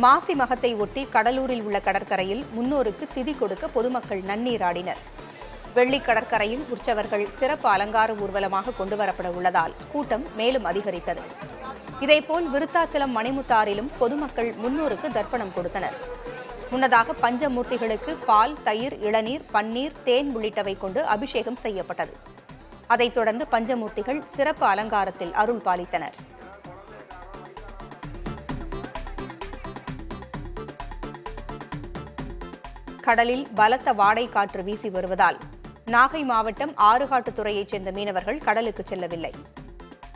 மாசி மகத்தை ஒட்டி கடலூரில் உள்ள கடற்கரையில் முன்னோருக்கு திதி கொடுக்க பொதுமக்கள் நன்னீராடினர். வெள்ளி கடற்கரையில் உற்சவர்கள் சிறப்பு அலங்கார ஊர்வலமாக கொண்டுவரப்பட உள்ளதால் கூட்டம் மேலும் அதிகரித்தது. இதேபோல் விருத்தாச்சலம் மணிமுத்தாறிலும் பொதுமக்கள் முன்னோருக்கு தர்ப்பணம் கொடுத்தனர். முன்னதாக பஞ்சமூர்த்திகளுக்கு பால், தயிர், இளநீர், பன்னீர், தேன் உள்ளிட்டவை கொண்டு அபிஷேகம் செய்யப்பட்டது. அதைத் தொடர்ந்து பஞ்சமூர்த்திகள் சிறப்பு அலங்காரத்தில் அருள் பாலித்தனர். கடலில் பலத்த வாடை காற்று வீசி வருவதால் நாகை மாவட்டம் ஆறுகாட்டுத்துறையைச் சேர்ந்த மீனவர்கள் கடலுக்கு செல்லவில்லை.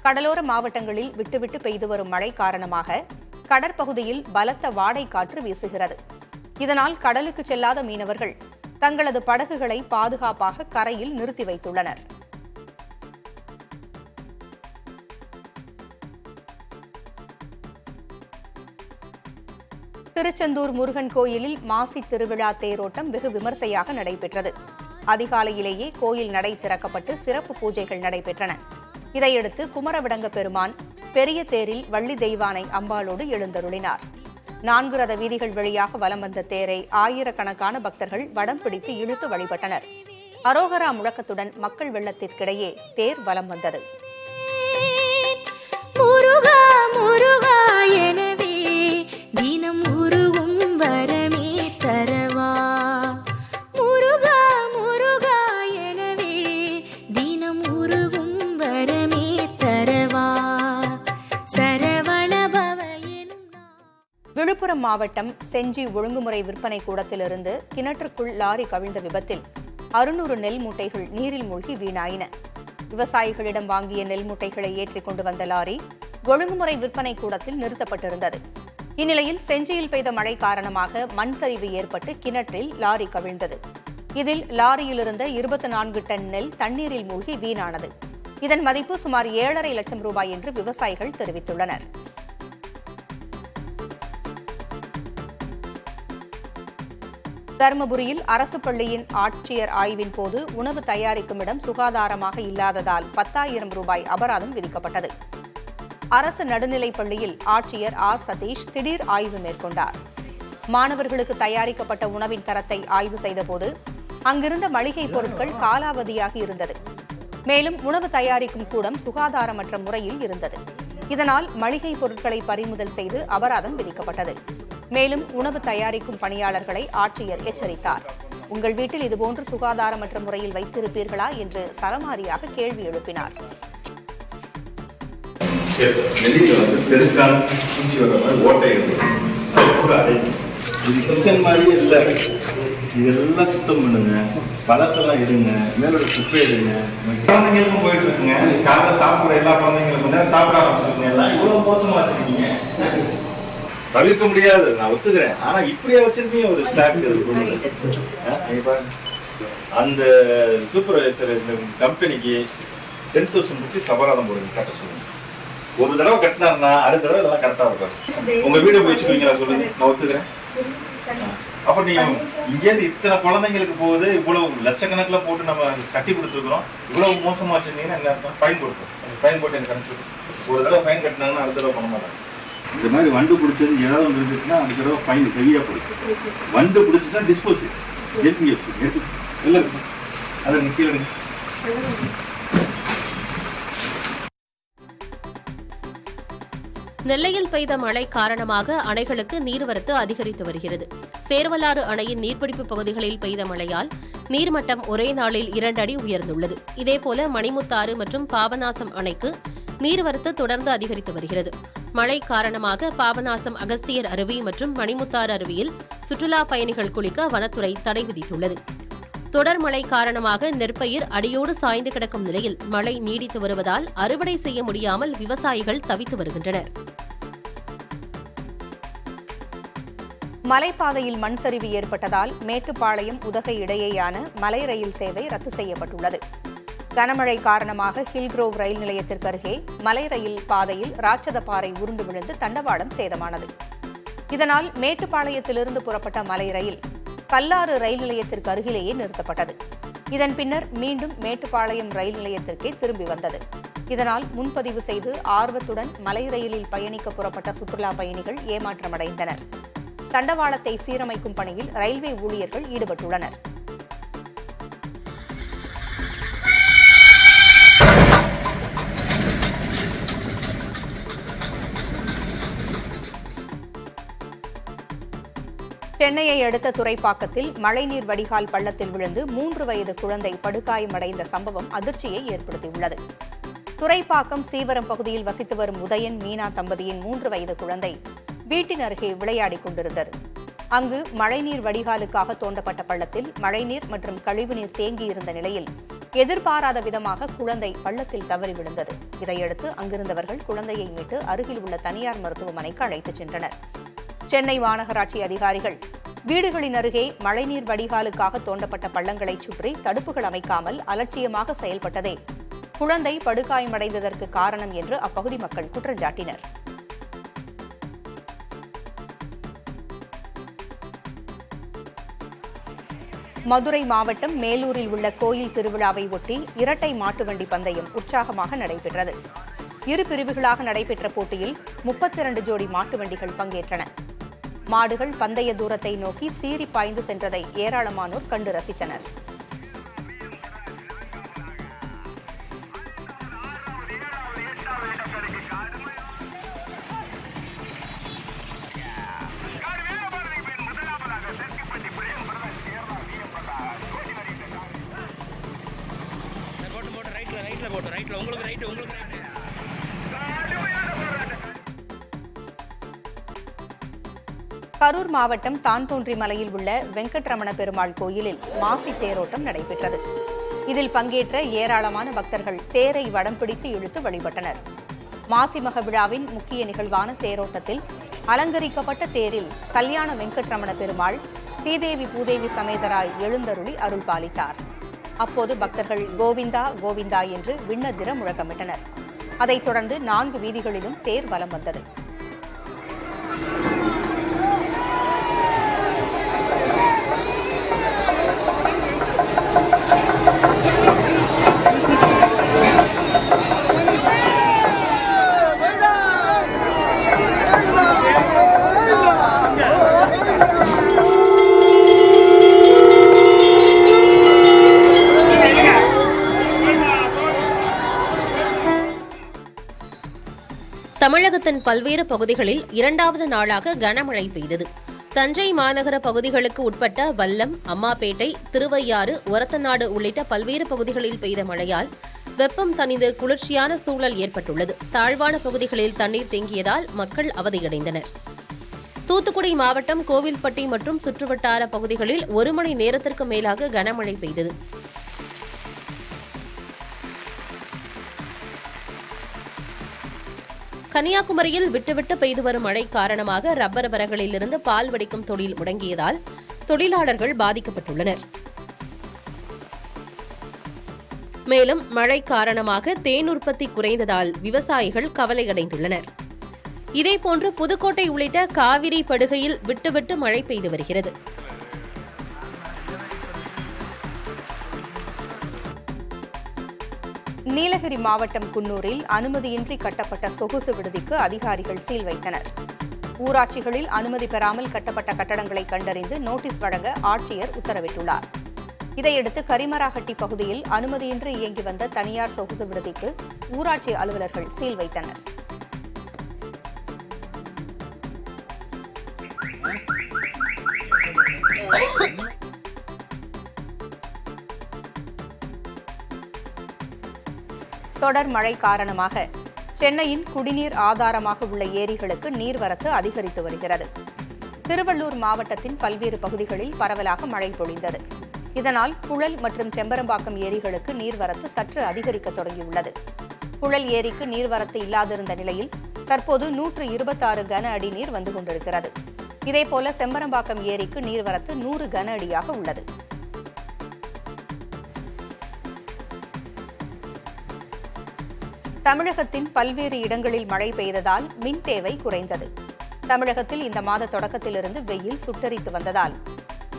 கடலோர மாவட்டங்களில் விட்டுவிட்டு பெய்து வரும் மழை காரணமாக கடற்பகுதியில் பலத்த வாடை காற்று வீசுகிறது. இதனால் கடலுக்கு செல்லாத மீனவர்கள் தங்களது படகுகளை பாதுகாப்பாக கரையில் நிறுத்தி வைத்துள்ளனர். திருச்செந்தூர் முருகன் கோயிலில் மாசி திருவிழா தேரோட்டம் வெகு விமர்சையாக நடைபெற்றது. அதிகாலையிலேயே கோயில் நடை திறக்கப்பட்டு சிறப்பு பூஜைகள் நடைபெற்றன. இதையடுத்து குமரவிடங்க பெருமான் பெரிய தேரில் வள்ளி தெய்வானை அம்பாளோடு எழுந்தருளினார். 4 ரத வீதிகள் வழியாக வலம் வந்த தேரை ஆயிரக்கணக்கான பக்தர்கள் வடம் பிடித்து இழுத்து வழிபட்டனர். அரோகரா முழக்கத்துடன் மக்கள் வெள்ளத்திற்கிடையே தேர் வலம் வந்தது. விழுப்புரம் மாவட்டம் செஞ்சி ஒழுங்குமுறை விற்பனை கூடத்திலிருந்து கிணற்றுக்குள் லாரி கவிழ்ந்த விபத்தில் 600 நெல் மூட்டைகள் நீரில் மூழ்கி வீணாயின. விவசாயிகளிடம் வாங்கிய நெல் மூட்டைகளை ஏற்றிக் கொண்டு வந்த லாரி ஒழுங்குமுறை விற்பனை கூடத்தில் நிறுத்தப்பட்டிருந்தது. இந்நிலையில் செஞ்சியில் பெய்த மழை காரணமாக மண் சரிவு ஏற்பட்டு கிணற்றில் லாரி கவிழ்ந்தது. இதில் லாரியில் இருந்த 24 டன் நெல் தண்ணீரில் மூழ்கி வீணானது. இதன் மதிப்பு சுமார் 7.5 லட்சம் ரூபாய் என்று விவசாயிகள் தெரிவித்துள்ளனர். தருமபுரியில் அரசு பள்ளியின் ஆட்சியர் ஆய்வின் போது உணவு தயாரிக்கும் இடம் சுகாதாரமாக இல்லாததால் 10,000 ரூபாய் அபராதம் விதிக்கப்பட்டது. அரசு நடுநிலைப் பள்ளியில் ஆட்சியர் ஆர். சதீஷ் திடீர் ஆய்வு மேற்கொண்டார். மாணவர்களுக்கு தயாரிக்கப்பட்ட உணவின் தரத்தை ஆய்வு செய்தபோது அங்கிருந்த மளிகை பொருட்கள் காலாவதியாகி இருந்தது. மேலும் உணவு தயாரிக்கும் கூடம் சுகாதாரமற்ற முறையில் இருந்தது. இதனால் மளிகை பொருட்களை பறிமுதல் செய்து அபராதம் விதிக்கப்பட்டது. மேலும் உணவு தயாரிக்கும் பணியாளர்களை ஆட்சியர் எச்சரித்தார். உங்கள் வீட்டில் இதுபோன்று சுகாதாரமற்ற முறையில் வைத்திருப்பீர்களா என்று சரமாரியாக கேள்வி எழுப்பினார். இதெல்லாம் சுத்தம் பண்ணுங்க, பழசெல்லாம் எடுங்க, மேலோட குப்பை எடுங்க. குழந்தைங்களுக்கும் போயிட்டு இருக்குங்க. காலைல சாப்பிட்ற எல்லா குழந்தைங்களுக்கும் சாப்பிட ஆரம்பிச்சிருக்கீங்க. எல்லாம் இவ்வளவு மோசமா வச்சிருக்கீங்க. தவிர்க்க முடியாது, நான் ஒத்துக்கிறேன். ஆனா இப்படியே வச்சிருக்கீங்க ஒரு ஸ்டாக். அந்த சூப்பர்வைசர் கம்பெனிக்கு 10,000 ருபீஸ் அபராதம் போடுங்க, கட்ட சொல்லுங்க. ஒரு தடவை கட்டினாருன்னா அடுத்த தடவை இதெல்லாம் கரெக்டா இருக்கும். உங்க வீடு போய் வச்சுக்கீங்களா சொல்லுங்க, நான் ஒத்துக்கிறேன். அப்ப நீங்க இங்கேருந்து இத்தனை குழந்தைங்களுக்கு போகுது, இவ்வளவு லட்சக்கணக்கில் போட்டு நம்ம கட்டி கொடுத்துருக்கோம். இவ்வளவு மோசமா வச்சிருந்தீங்கன்னா என்ன அர்த்தம்? ஃபைன் கொடுப்போம். ஃபைன் போட்டு எனக்கு அனுப்பிச்சு ஒரு தடவை ஃபைன் கட்டினாங்கன்னா அடுத்த தடவை பண்ண மாட்டாங்க. இந்த மாதிரி வண்டு பிடிச்சது ஏதாவது ஒன்று இருந்துச்சுன்னா அந்த தடவை ஃபைன் ஹெவியாக போடுது. வண்டு பிடிச்சுன்னா டிஸ்போசிவ் எடுத்து வச்சு எடுத்து இல்லை அதை நிற்க. நெல்லையில் பெய்த மழை காரணமாக அணைகளுக்கு நீர்வரத்து அதிகரித்து வருகிறது. சேர்வலாறு அணையின் நீர்பிடிப்பு பகுதிகளில் பெய்த மழையால் நீர்மட்டம் ஒரே நாளில் 2 அடி உயர்ந்துள்ளது. இதேபோல மணிமுத்தாறு மற்றும் பாபநாசம் அணைக்கு நீர்வரத்து தொடர்ந்து அதிகரித்து வருகிறது. மழை காரணமாக பாபநாசம் அகஸ்தியர் அருவி மற்றும் மணிமுத்தாறு அருவியில் சுற்றுலா பயணிகள் குளிக்க வனத்துறை தடை விதித்துள்ளது. தொடர் மழை காரணமாக நெற்பயிர் அடியோடு சாய்ந்து கிடக்கும் நிலையில் மழை நீடித்து வருவதால் அறுவடை செய்ய முடியாமல் விவசாயிகள் தவித்து வருகின்றனர். மலைப்பாதையில் மண் சரிவு ஏற்பட்டதால் மேட்டுப்பாளையம் உதகை இடையேயான மலை ரயில் சேவை ரத்து செய்யப்பட்டுள்ளது. கனமழை காரணமாக ஹில்க்ரோவ் ரயில் நிலையத்திற்கு அருகே மலை ரயில் பாதையில் ராட்சதப்பாறை உருண்டு விழுந்து தண்டவாளம் சேதமானது. இதனால் மேட்டுப்பாளையத்திலிருந்து புறப்பட்ட மலை ரயில் கல்லாறு ரயில் நிலையத்திற்கு அருகிலேயே நிறுத்தப்பட்டது. இதன் பின்னர் மீண்டும் மேட்டுப்பாளையம் ரயில் நிலையத்திற்கே திரும்பி வந்தது. இதனால் முன்பதிவு செய்து ஆர்வத்துடன் மலை ரயிலில் பயணிக்க புறப்பட்ட சுற்றுலா பயணிகள் ஏமாற்றமடைந்தனர். தண்டவாளத்தை சீரமைக்கும் பணியில் ரயில்வே ஊழியர்கள் ஈடுபட்டுள்ளனர். சென்னையை அடுத்த துறைப்பாக்கத்தில் மழைநீர் வடிகால் பள்ளத்தில் விழுந்து 3 வயது குழந்தை படுகாயமடைந்த சம்பவம் அதிர்ச்சியை ஏற்படுத்தியுள்ளது. துறைப்பாக்கம் சீவரம் பகுதியில் வசித்து வரும் உதயன் மீனா தம்பதியின் 3 வயது குழந்தை வீட்டின் அருகே விளையாடிக் கொண்டிருந்தது. அங்கு மழைநீர் வடிகாலுக்காக தோண்டப்பட்ட பள்ளத்தில் மழைநீர் மற்றும் கழிவுநீர் தேங்கியிருந்த நிலையில் எதிர்பாராத விதமாக குழந்தை பள்ளத்தில் தவறி விழுந்தது. இதையடுத்து அங்கிருந்தவர்கள் குழந்தையை மீட்டு அருகில் உள்ள தனியார் மருத்துவமனைக்கு அழைத்துச் சென்றனர். சென்னை மாநகராட்சி அதிகாரிகள் வீடுகளின் அருகே மழைநீர் வடிகாலுக்காக தோண்டப்பட்ட பள்ளங்களை சுற்றி தடுப்புகள் அமைக்காமல் அலட்சியமாக செயல்பட்டதே குழந்தை படுகாயமடைந்ததற்கு காரணம் என்று அப்பகுதி மக்கள் குற்றஞ்சாட்டினர். மதுரை மாவட்டம் மேலூரில் உள்ள கோயில் திருவிழாவை ஒட்டி இரட்டை மாட்டு வண்டி பந்தயம் உற்சாகமாக நடைபெற்றது. இரு பிரிவுகளாக நடைபெற்ற போட்டியில் 32 ஜோடி மாட்டு வண்டிகள் பங்கேற்றன. மாடுகள் பந்தய தூரத்தை நோக்கி சீறி பாய்ந்து சென்றதை ஏராளமானோர் கண்டு ரசித்தனர். கரூர் மாவட்டம் தான்தோன்றி மலையில் உள்ள வெங்கட்ரமண பெருமாள் கோயிலில் மாசி தேரோட்டம் நடைபெற்றது. இதில் பங்கேற்ற ஏராளமான பக்தர்கள் தேரை வடம் பிடித்து இழுத்து வழிபட்டனர். மாசி மக விழாவின் முக்கிய நிகழ்வான தேரோட்டத்தில் அலங்கரிக்கப்பட்ட தேரில் கல்யாண வெங்கட்ரமண பெருமாள் ஸ்ரீதேவி பூதேவி சமேதராய் எழுந்தருளி அருள் பாலித்தார். அப்போது பக்தர்கள் கோவிந்தா கோவிந்தா என்று விண்ணதிர முழக்கமிட்டனர். அதைத் தொடர்ந்து 4 வீதிகளிலும் தேர் வலம் வந்தது. தமிழகத்தின் பல்வேறு பகுதிகளில் 2வது நாளாக கனமழை பெய்தது. தஞ்சை மாநகர பகுதிகளுக்கு உட்பட்ட வல்லம், அம்மாபேட்டை, திருவையாறு, ஒரத்தநாடு உள்ளிட்ட பல்வேறு பகுதிகளில் பெய்த மழையால் வெப்பம் தணிந்து குளிர்ச்சியான சூழல் ஏற்பட்டுள்ளது. தாழ்வான பகுதிகளில் தண்ணீர் தேங்கியதால் மக்கள் அவதியடைந்தனர். தூத்துக்குடி மாவட்டம் கோவில்பட்டி மற்றும் சுற்றுவட்டார பகுதிகளில் 1 மணி நேரத்திற்கு மேலாக கனமழை பெய்தது. கன்னியாகுமரியில் விட்டுவிட்டு பெய்து வரும் மழை காரணமாக ரப்பர் மரங்களிலிருந்து பால் வடிக்கும் தொழில் முடங்கியதால் தொழிலாளர்கள் பாதிக்கப்பட்டுள்ளனர். மேலும் மழை காரணமாக தேன் உற்பத்தி குறைந்ததால் விவசாயிகள் கவலையடைந்துள்ளனர். இதேபோன்று புதுக்கோட்டை உள்ளிட்ட காவிரி படுகையில் விட்டுவிட்டு மழை பெய்து வருகிறது. நீலகிரி மாவட்டம் குன்னூரில் அனுமதியின்றி கட்டப்பட்ட சொகுசு விடுதிக்கு அதிகாரிகள் சீல் வைத்தனர். ஊராட்சிகளில் அனுமதி பெறாமல் கட்டப்பட்ட கட்டடங்களை கண்டறிந்து நோட்டீஸ் வழங்க ஆட்சியர் உத்தரவிட்டுள்ளார். இதையடுத்து கரிமராகட்டி பகுதியில் அனுமதியின்றி இயங்கி வந்த தனியார் சொகுசு விடுதிக்கு ஊராட்சி அலுவலர்கள் சீல் வைத்தனர். தொடர் மழை காரணமாக சென்னையின் குடிநீர் ஆதாரமாக உள்ள ஏரிகளுக்கு நீர்வரத்து அதிகரித்து வருகிறது. திருவள்ளூர் மாவட்டத்தின் பல்வேறு பகுதிகளில் பரவலாக மழை பொழிந்தது. இதனால் புழல் மற்றும் செம்பரம்பாக்கம் ஏரிகளுக்கு நீர்வரத்து சற்று அதிகரிக்க தொடங்கியுள்ளது. புழல் ஏரிக்கு நீர்வரத்து இல்லாதிருந்த நிலையில் தற்போது 126 கன அடி நீர் வந்து கொண்டிருக்கிறது. இதேபோல செம்பரம்பாக்கம் ஏரிக்கு நீர்வரத்து 100 கன அடியாக உள்ளது. தமிழகத்தின் பல்வேறு இடங்களில் மழை பெய்ததால் மின் தேவை குறைந்தது. தமிழகத்தில் இந்த மாத தொடக்கத்திலிருந்து வெயில் சுட்டரித்து வந்ததால்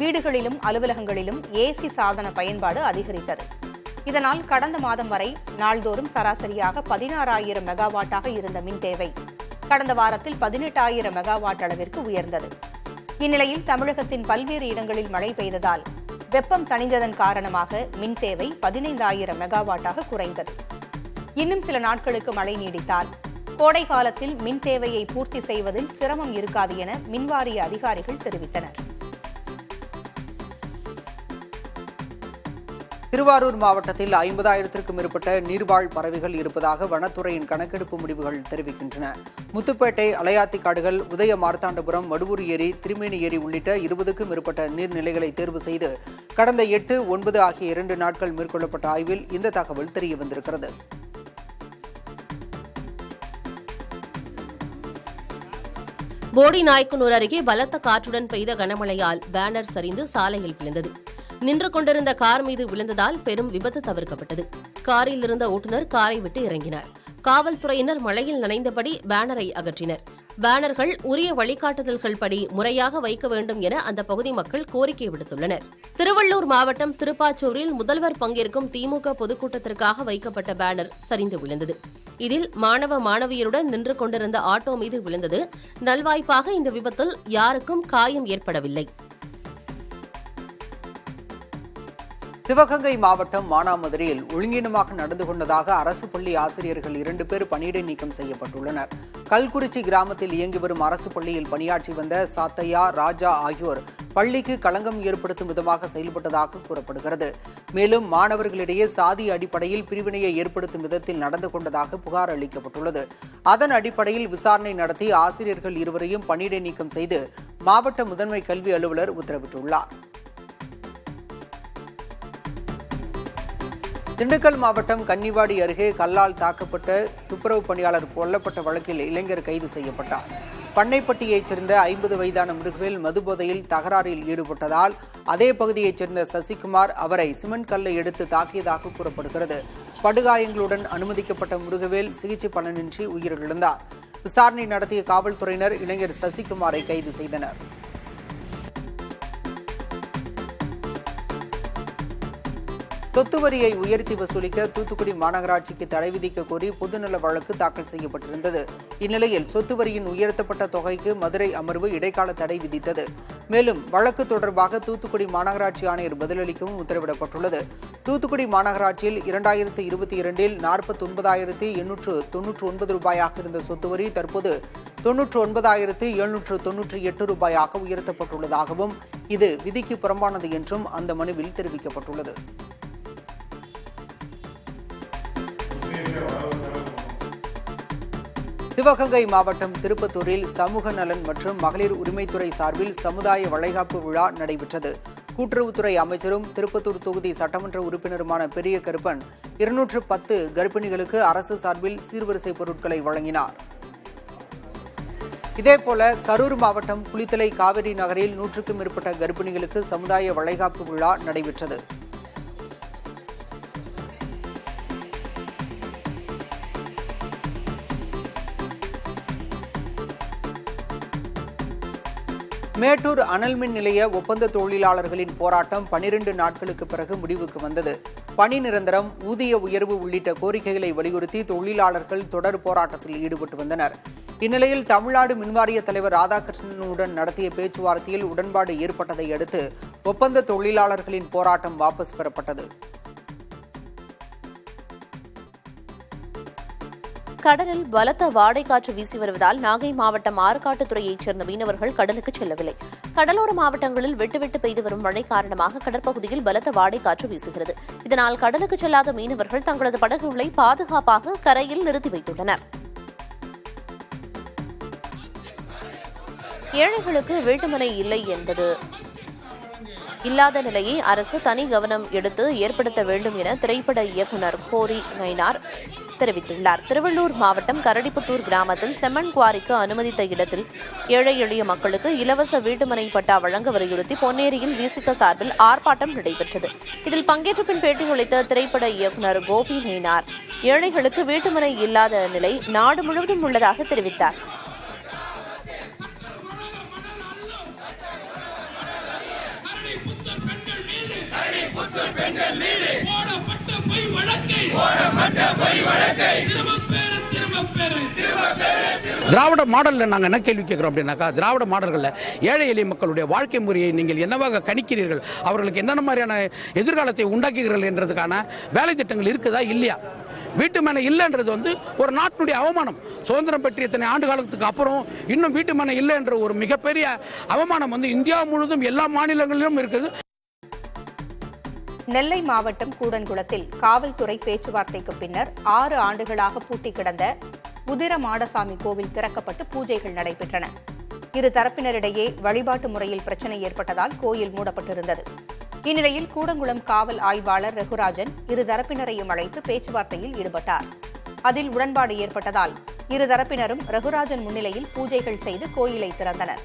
வீடுகளிலும் அலுவலகங்களிலும் ஏசி சாதன பயன்பாடு அதிகரித்தது. இதனால் கடந்த மாதம் வரை நாள்தோறும் சராசரியாக 16,000 மெகாவாட்டாக இருந்த மின் தேவை கடந்த வாரத்தில் 18,000 மெகாவாட் அளவிற்கு உயர்ந்தது. இந்நிலையில் தமிழகத்தின் பல்வேறு இடங்களில் மழை பெய்ததால் வெப்பம் தணிந்ததன் காரணமாக மின் தேவை 15,000 மெகாவாட்டாக குறைந்தது. இன்னும் சில நாட்களுக்கு மழை நீடித்தால் கோடை காலத்தில் மின் தேவையை பூர்த்தி செய்வதில் சிரமம் இருக்காது என மின்வாரிய அதிகாரிகள் தெரிவித்தனர். திருவாரூர் மாவட்டத்தில் 50,000த்திற்கும் மேற்பட்ட நீர்வாழ் பறவைகள் இருப்பதாக வனத்துறையின் கணக்கெடுப்பு முடிவுகள் தெரிவிக்கின்றன. முத்துப்பேட்டை, அலையாத்திக்காடுகள், உதய மார்த்தாண்டபுரம், மடுவூர் ஏரி, திருமேனி ஏரி உள்ளிட்ட 20க்கும் மேற்பட்ட நீர்நிலைகளை தேர்வு செய்து கடந்த 8, 9 ஆகிய 2 நாட்கள் மேற்கொள்ளப்பட்ட ஆய்வில் இந்த தகவல் தெரியவந்திருக்கிறது. போடிநாயக்கனூர் அருகே பலத்த காற்றுடன் பெய்த கனமழையால் பேனர் சரிந்து சாலையில் விழுந்தது. நின்று கொண்டிருந்த கார் மீது விழுந்ததால் பெரும் விபத்து தவிர்க்கப்பட்டது. காரில் இருந்த ஓட்டுநர் காரை விட்டு இறங்கினார். காவல்துறையினர் மழையில் நனைந்தபடி பேனரை அகற்றினர். பேனர்கள் உரிய வழிகாட்டுதல்கள் படி முறையாக வைக்க வேண்டும் என அந்த பகுதி மக்கள் கோரிக்கை விடுத்துள்ளனர். திருவள்ளூர் மாவட்டம் திருப்பாச்சூரில் முதல்வர் பங்கேற்கும் திமுக பொதுக்கூட்டத்திற்காக வைக்கப்பட்ட பேனர் சரிந்து விழுந்தது. இதில் மாணவ மாணவியருடன் நின்று கொண்டிருந்த ஆட்டோ மீது விழுந்தது. நல்வாய்ப்பாக இந்த விபத்தில் யாருக்கும் காயம் ஏற்படவில்லை. சிவகங்கை மாவட்டம் மானாமதுரையில் ஒழுங்கீனமாக நடந்து கொண்டதாக அரசு பள்ளி ஆசிரியர்கள் 2 பேர் பணியிடை நீக்கம் செய்யப்பட்டுள்ளனர். கல்குறிச்சி கிராமத்தில் இயங்கி வரும் அரசு பள்ளியில் பணியாற்றி வந்த சாத்தையா, ராஜா ஆகியோர் பள்ளிக்கு களங்கம் ஏற்படுத்தும் விதமாக செயல்பட்டதாக கூறப்படுகிறது. மேலும் மாணவர்களிடையே சாதி அடிப்படையில் பிரிவினையை ஏற்படுத்தும் விதத்தில் நடந்து கொண்டதாக புகார் அளிக்கப்பட்டுள்ளது. அதன் அடிப்படையில் விசாரணை நடத்தி ஆசிரியர்கள் 2வரையும் பணியிடை நீக்கம் செய்து மாவட்ட முதன்மை கல்வி அலுவலர் உத்தரவிட்டுள்ளார். திண்டுக்கல் மாவட்டம் கன்னிவாடி அருகே கல்லால் தாக்கப்பட்ட துப்புரவு பணியாளர் கொல்லப்பட்ட வழக்கில் இளைஞர் கைது செய்யப்பட்டார். பண்ணைப்பட்டியைச் சேர்ந்த 50 வயதான மிருகவேல் மதுபோதையில் தகராறில் ஈடுபட்டதால் அதே பகுதியைச் சேர்ந்த சசிகுமார் அவரை சிமெண்ட் கல்லை எடுத்து தாக்கியதாக கூறப்படுகிறது. படுகாயங்களுடன் அனுமதிக்கப்பட்ட முருகவேல் சிகிச்சை பலனின்றி உயிரிழந்தார். விசாரணை நடத்திய காவல்துறையினர் இளைஞர் சசிகுமாரை கைது செய்தனர். சொத்து வரியை உயர்த்தி வசூலிக்க தூத்துக்குடி மாநகராட்சிக்கு தடை விதிக்க கோரி பொதுநல வழக்கு தாக்கல் செய்யப்பட்டிருந்தது. இந்நிலையில் சொத்து வரியின் உயர்த்தப்பட்ட தொகைக்கு மதுரை அமர்வு இடைக்கால தடை விதித்தது. மேலும் வழக்கு தொடர்பாக தூத்துக்குடி மாநகராட்சி ஆணையர் பதிலளிக்கவும் உத்தரவிடப்பட்டுள்ளது. தூத்துக்குடி மாநகராட்சியில் 2022இல் 49,899 ரூபாயாக இருந்த சொத்து வரி தற்போது 99,798 ரூபாயாக உயர்த்தப்பட்டுள்ளதாகவும் இது விதிக்கு புறம்பானது என்றும் அந்த மனுவில் தெரிவிக்கப்பட்டுள்ளது. சிவகங்கை மாவட்டம் திருப்பத்தூரில் சமூக நலன் மற்றும் மகளிர் உரிமைத்துறை சார்பில் சமுதாய வளைகாப்பு விழா நடைபெற்றது. கூட்டுறவுத்துறை அமைச்சரும் திருப்பத்தூர் தொகுதி சட்டமன்ற உறுப்பினருமான பெரிய கருப்பன் 210 கர்ப்பிணிகளுக்கு அரசு சார்பில் சீர்வரிசை பொருட்களை வழங்கினார். இதேபோல கரூர் மாவட்டம் குளித்தலை காவிரி நகரில் 100க்கும் மேற்பட்ட கர்ப்பிணிகளுக்கு சமுதாய வளைகாப்பு விழா நடைபெற்றது. மேட்டூர் அனல் மின் நிலைய ஒப்பந்த தொழிலாளர்களின் போராட்டம் 12 நாட்களுக்கு பிறகு முடிவுக்கு வந்தது. பணி நிரந்தரம், ஊதிய உயர்வு உள்ளிட்ட கோரிக்கைகளை வலியுறுத்தி தொழிலாளர்கள் தொடர் போராட்டத்தில் ஈடுபட்டு வந்தனர். இந்நிலையில் தமிழ்நாடு மின்வாரிய தலைவர் ராதாகிருஷ்ணனுடன் நடத்திய பேச்சுவார்த்தையில் உடன்பாடு ஏற்பட்டதை அடுத்து ஒப்பந்த தொழிலாளர்களின் போராட்டம் வாபஸ் பெறப்பட்டது. கடலில் பலத்த வாடை காற்று வீசி வருவதால் நாகை மாவட்டம் ஆற்காட்டுத்துறையைச் சேர்ந்த மீனவர்கள் கடலுக்கு செல்லவில்லை. கடலோர மாவட்டங்களில் விட்டு பெய்து வரும் மழை காரணமாக கடற்பகுதியில் பலத்த வாடை காற்று வீசுகிறது. இதனால் கடலுக்கு செல்லாத மீனவர்கள் தங்களது படகுகளை பாதுகாப்பாக கரையில் நிறுத்தி வைத்துள்ளனர். ஏழைகளுக்கு வீட்டுமனை இல்லை என்பது இல்லாத நிலையை அரசு தனி கவனம் எடுத்து ஏற்படுத்த வேண்டும் என திரைப்பட இயக்குநர் கோரி நயினார் தெரிவித்துள்ளார். திருவள்ளூர் மாவட்டம் கரடிப்புத்தூர் கிராமத்தில் செம்மண் குவாரிக்கு அனுமதித்த இடத்தில் ஏழை எளிய மக்களுக்கு இலவச வீட்டுமனை பட்டா வழங்க வலியுறுத்தி பொன்னேரியில் விசிக சார்பில் ஆர்ப்பாட்டம் நடைபெற்றது. இதில் பங்கேற்ற பின் பேட்டியளித்த திரைப்பட இயக்குநர் கோபி நயினார் ஏழைகளுக்கு வீட்டுமனை இல்லாத நிலை நாடு முழுவதும் உள்ளதாக தெரிவித்தார். பெண்கள் மீது திராவிட மாடலில் நாங்கள் என்ன கேள்வி கேட்குறோம் அப்படின்னாக்கா, திராவிட மாடல்களில் ஏழை எளிய மக்களுடைய வாழ்க்கை முறையை நீங்கள் என்னவாக கணிக்கிறீர்கள், அவர்களுக்கு என்னென்ன மாதிரியான எதிர்காலத்தை உண்டாக்குகிறீர்கள் என்றதுக்கான வேலை திட்டங்கள் இருக்குதா இல்லையா? வீட்டு மனை இல்லைன்றது ஒரு நாட்டினுடைய அவமானம். சுதந்திரம் பெற்ற இத்தனை ஆண்டு காலத்துக்கு அப்புறம் இன்னும் வீட்டு மனை இல்லை என்ற ஒரு மிகப்பெரிய அவமானம் இந்தியா முழுவதும் எல்லா மாநிலங்களிலும் இருக்குது. நெல்லை மாவட்டம் கூடன்குளத்தில் காவல்துறை பேச்சுவார்த்தைக்கு பின்னர் 6 ஆண்டுகளாக பூட்டி கிடந்த உதிர மாடசாமி கோவில் திறக்கப்பட்டு பூஜைகள் நடைபெற்றன. இரு தரப்பினரிடையே வழிபாட்டு முறையில் பிரச்சினை ஏற்பட்டதால் கோயில் மூடப்பட்டிருந்தது. இந்நிலையில் கூடங்குளம் காவல் ஆய்வாளர் ரகுராஜன் இரு தரப்பினரையும் அழைத்து பேச்சுவார்த்தையில் ஈடுபட்டார். அதில் உடன்பாடு ஏற்பட்டதால் இரு தரப்பினரும் ரகுராஜன் முன்னிலையில் பூஜைகள் செய்து கோயிலை திறந்தனர்.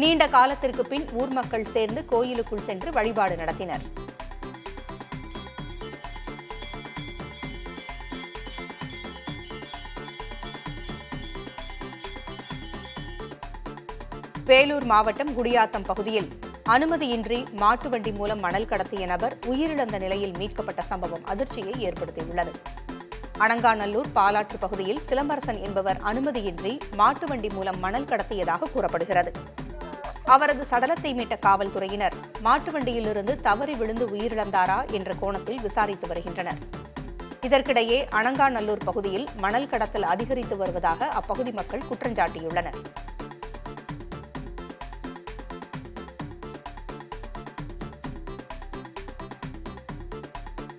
நீண்ட காலத்திற்கு பின் ஊர் மக்கள் சேர்ந்து கோயிலுக்குள் சென்று வழிபாடு நடத்தினர். வேலூர் மாவட்டம் குடியாத்தம் பகுதியில் அனுமதியின்றி மாட்டு வண்டி மூலம் மணல் கடத்திய நபர் உயிரிழந்த நிலையில் மீட்கப்பட்ட சம்பவம் அதிர்ச்சியை ஏற்படுத்தியுள்ளது. அணங்காநல்லூர் பாலாற்று பகுதியில் சிலம்பரசன் என்பவர் அனுமதியின்றி மாட்டு வண்டி மூலம் மணல் கடத்தியதாக கூறப்படுகிறது. அவரது சடலத்தை மீட்ட காவல்துறையினர் மாட்டு வண்டியிலிருந்து தவறி விழுந்து உயிரிழந்தாரா என்ற கோணத்தில் விசாரித்து வருகின்றனர். இதற்கிடையே அணங்காநல்லூர் பகுதியில் மணல் கடத்தல் அதிகரித்து வருவதாக அப்பகுதி மக்கள் குற்றஞ்சாட்டியுள்ளனர்.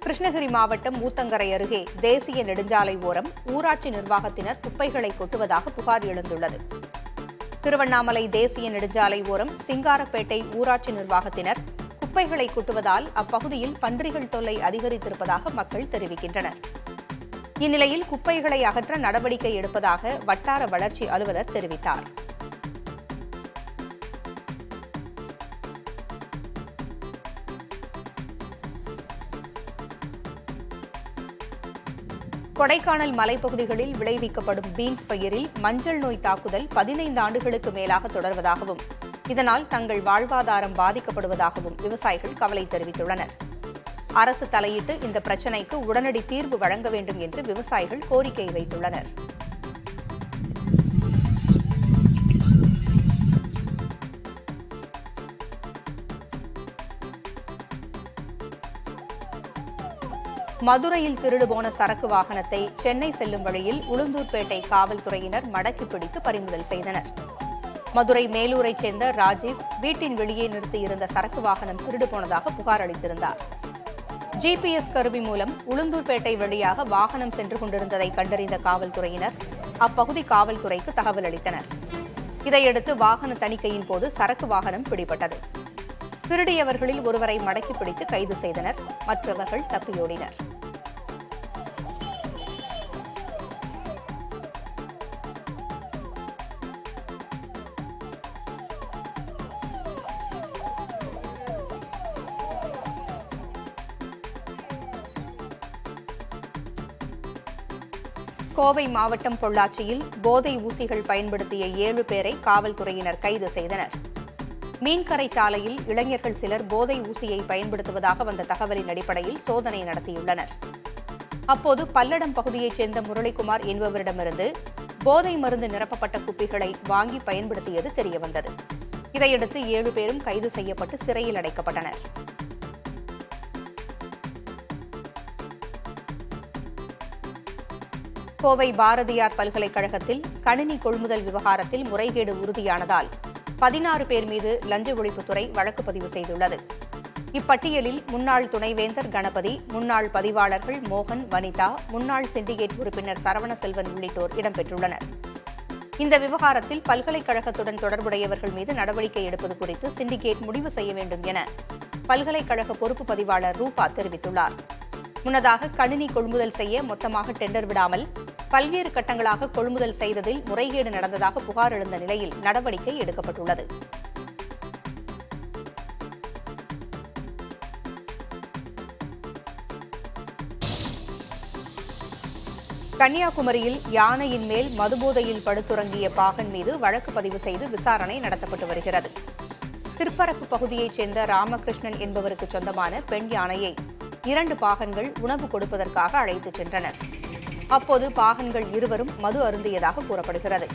கிருஷ்ணகிரி மாவட்டம் ஊத்தங்கரை அருகே தேசிய நெடுஞ்சாலை ஓரம் ஊராட்சி நிர்வாகத்தினர் குப்பைகளை கொட்டுவதாக புகார் எழுந்துள்ளது. திருவண்ணாமலை தேசிய நெடுஞ்சாலை ஓரம் சிங்காரப்பேட்டை ஊராட்சி நிர்வாகத்தினர் குப்பைகளை கொட்டுவதால் அப்பகுதியில் பன்றிகள் தொல்லை அதிகரித்திருப்பதாக மக்கள் தெரிவிக்கின்றனர். இந்நிலையில் குப்பைகளை அகற்ற நடவடிக்கை எடுப்பதாக வட்டார வளர்ச்சி அலுவலர் தெரிவித்தார். கொடைக்கானல் மலைப்பகுதிகளில் விளைவிக்கப்படும் பீன்ஸ் பயிரில் மஞ்சள் நோய் தாக்குதல் 15 ஆண்டுகளுக்கு மேலாக தொடர்வதாகவும் இதனால் தங்கள் வாழ்வாதாரம் பாதிக்கப்படுவதாகவும் விவசாயிகள் கவலை தெரிவித்துள்ளனர். அரசு தலையிட்டு இந்த பிரச்சினைக்கு உடனடி தீர்வு வழங்க வேண்டும் என்று விவசாயிகள் கோரிக்கை வைத்துள்ளனர். மதுரையில் திருடு போன சரக்கு வாகனத்தை சென்னை செல்லும் வழியில் உளுந்தூர்பேட்டை காவல்துறையினர் மடக்கி பிடித்து பறிமுதல் செய்தனர். மதுரை மேலூரைச் சேர்ந்த ராஜீவ் வீட்டின் வெளியே நிறுத்தியிருந்த சரக்கு வாகனம் திருடு போனதாக புகார் அளித்திருந்தார். GPS கருவி மூலம் உளுந்தூர்பேட்டை வழியாக வாகனம் சென்று கொண்டிருந்ததை கண்டறிந்த காவல்துறையினர் அப்பகுதி காவல்துறைக்கு தகவல் அளித்தனர். இதையடுத்து வாகன தணிக்கையின் போது சரக்கு வாகனம் பிடிபட்டது. திருடியவர்களில் ஒருவரை மடக்கி பிடித்து கைது செய்தனர். மற்றவர்கள் தப்பியோடினர். கோவை மாவட்டம் பொள்ளாச்சியில் போதை ஊசிகள் பயன்படுத்திய 7 பேரை காவல்துறையினர் கைது செய்தனர். மீன்கரை சாலையில் இளைஞர்கள் சிலர் போதை ஊசியை பயன்படுத்துவதாக வந்த தகவலின் அடிப்படையில் சோதனை நடத்தியுள்ளனர். அப்போது பல்லடம் பகுதியைச் சேர்ந்த முரளிக்குமார் என்பவரிடமிருந்து போதை மருந்து நிரப்பப்பட்ட குப்பிகளை வாங்கி பயன்படுத்தியது தெரியவந்தது. இதையடுத்து 7 பேரும் கைது செய்யப்பட்டு சிறையில் அடைக்கப்பட்டனர். கோவை பாரதியார் பல்கலைக்கழகத்தில் கணினி கொள்முதல் விவகாரத்தில் முறைகேடு உறுதியானதால் 16 பேர் மீது லஞ்ச ஒழிப்புத்துறை வழக்கு பதிவு செய்துள்ளது. இப்பட்டியலில் முன்னாள் துணைவேந்தர் கணபதி, முன்னாள் பதிவாளர்கள் மோகன், வனிதா, முன்னாள் சிண்டிகேட் உறுப்பினர் சரவணசெல்வன் உள்ளிட்டோர் இடம்பெற்றுள்ளனர். இந்த விவகாரத்தில் பல்கலைக்கழகத்துடன் தொடர்புடையவர்கள் மீது நடவடிக்கை எடுப்பது குறித்து சிண்டிகேட் முடிவு செய்ய வேண்டும் என பல்கலைக்கழக பொறுப்பு பதிவாளர் ரூபா தெரிவித்துள்ளார். முன்னதாக கணினி கொள்முதல் செய்ய மொத்தமாக டெண்டர் விடாமல் பல்வேறு கட்டங்களாக கொள்முதல் செய்ததில் முறைகேடு நடந்ததாக புகார் எழுந்த நிலையில் நடவடிக்கை எடுக்கப்பட்டுள்ளது. கன்னியாகுமரியில் யானையின் மேல் மதுபோதையில் படுத்துறங்கிய பாகன் மீது வழக்கு பதிவு செய்து விசாரணை நடத்தப்பட்டு வருகிறது. திருப்பரப்பு பகுதியைச் சேர்ந்த ராமகிருஷ்ணன் என்பவருக்கு சொந்தமான பெண் யானையை 2 பாகன்கள் உணவு கொடுப்பதற்காக அழைத்துச் சென்றனர். அப்போது பாகன்கள் இருவரும் மது அருந்தியதாக கூறப்படுகிறது.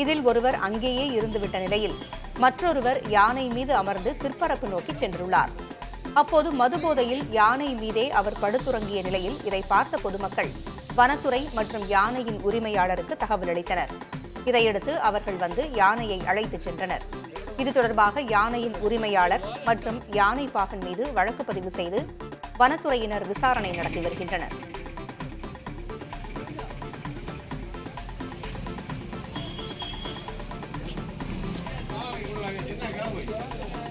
இதில் ஒருவர் அங்கேயே இருந்துவிட்ட நிலையில் மற்றொருவர் யானை மீது அமர்ந்து பிற்பரப்பு நோக்கி சென்றுள்ளார். அப்போது மதுபோதையில் யானை மீதே அவர் படுத்துறங்கிய நிலையில் இதை பார்த்த பொதுமக்கள் வனத்துறை மற்றும் யானையின் உரிமையாளருக்கு தகவல் அளித்தனர். இதையடுத்து அவர்கள் வந்து யானையை அழைத்துச் சென்றனர். இது தொடர்பாக யானையின் உரிமையாளர் மற்றும் யானை பாகன் மீது வழக்கு பதிவு செய்து வனத்துறையினர் விசாரணை நடத்தி வருகின்றனர். என்ன